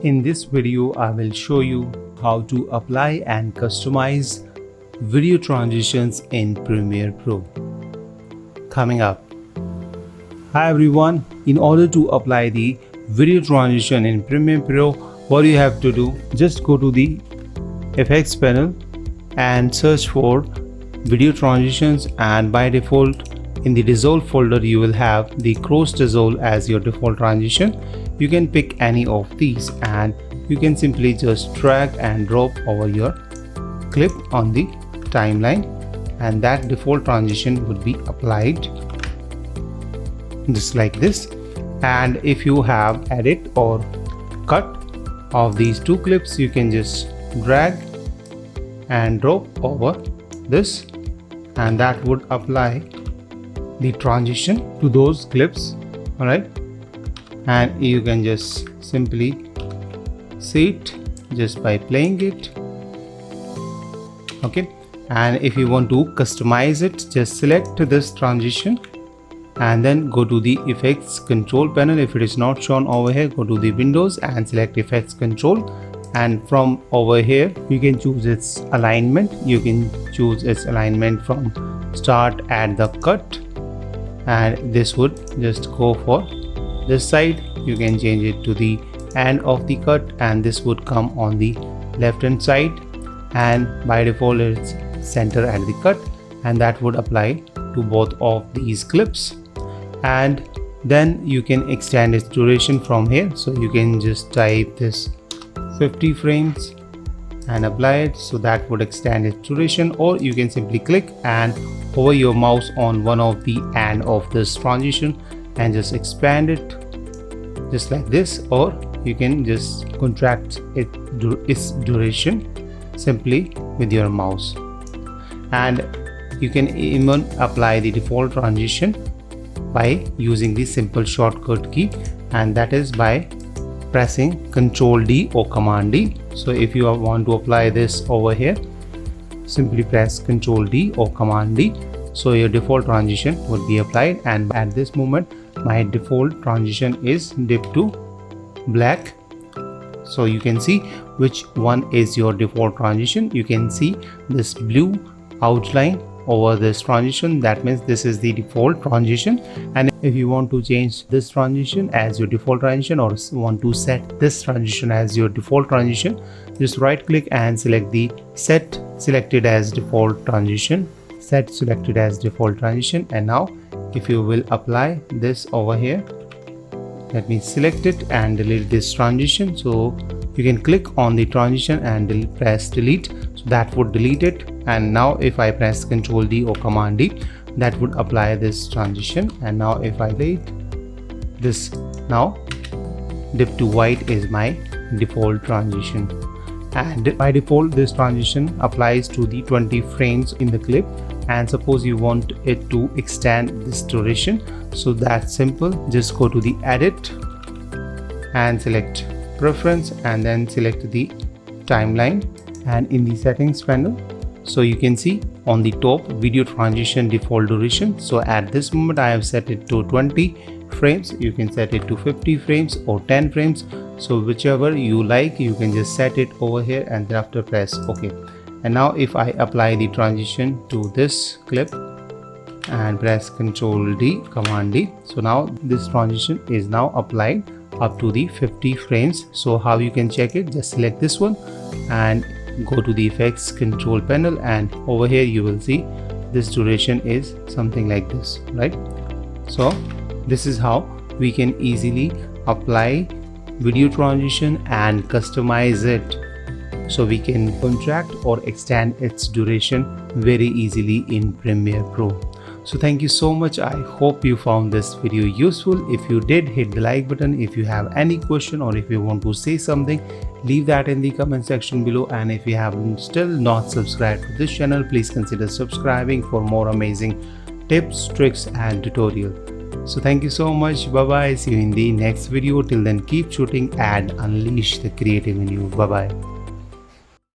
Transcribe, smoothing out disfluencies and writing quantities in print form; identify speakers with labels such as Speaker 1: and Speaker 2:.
Speaker 1: In this video, I will show you how to apply and customize video transitions in Premiere Pro. Coming up. Hi everyone, in order to apply the video transition in Premiere Pro, what you have to do, just go to the Effects panel and search for video transitions, and by default in the dissolve folder you will have the cross dissolve as your default transition. You can pick any of these and you can simply just drag and drop over your clip on the timeline, and that default transition would be applied just like this. And if you have edit or cut of these two clips, you can just drag and drop over this, and that would apply the transition to those clips. Alright, and you can just simply see it just by playing it. Okay, and if you want to customize it, just select this transition and then go to the effects control panel. If it is not shown over here, go to the windows and select effects control, and from over here you can choose its alignment. You can choose its alignment from start at the cut, and this would just go for this side. You can change it to the end of the cut, and this would come on the left hand side, and by default it's center at the cut, and that would apply to both of these clips. And then you can extend its duration from here, so you can just type this 50 frames and apply it, so that would extend its duration. Or you can simply click and hover your mouse on one of the end of this transition and just expand it just like this, or you can just contract its duration simply with your mouse. And you can even apply the default transition by using the simple shortcut key, and that is by pressing Ctrl D or Command D. So if you want to apply this over here, simply press Ctrl D or Command D, so your default transition would be applied. And at this moment my default transition is dip to black, so you can see which one is your default transition. You can see this blue outline over this transition, that means this is the default transition. And if you want to change this transition as your default transition, or want to set this transition as your default transition, just right click and select the set selected as default transition, set selected as default transition. And now if you will apply this over here, let me select it and delete this transition. So you can click on the transition and press delete, so that would delete it. And now if I press Ctrl D or Command D, that would apply this transition. And now if I delete this, now dip to white is my default transition, and by default this transition applies to the 20 frames in the clip. And suppose you want it to extend this duration, so that's simple. Just go to the edit and select preference, and then select the timeline, and in the settings panel, so you can see on the top video transition default duration. So at this moment I have set it to 20 frames. You can set it to 50 frames or 10 frames, so whichever you like, you can just set it over here and then after press OK. And now if I apply the transition to this clip and press Ctrl D, Command D, so now this transition is now applied up to the 50 frames. So how you can check it, just select this one and go to the effects control panel, and over here you will see this duration is something like this, right? So this is how we can easily apply video transition and customize it, so we can contract or extend its duration very easily in Premiere Pro. So thank you so much. I hope you found this video useful. If you did, hit the like button. If you have any question or if you want to say something, leave that in the comment section below. And if you have still not subscribed to this channel, please consider subscribing for more amazing tips, tricks and tutorials. So thank you so much. Bye bye. See you in the next video. Till then, keep shooting and unleash the creative in you. Bye bye.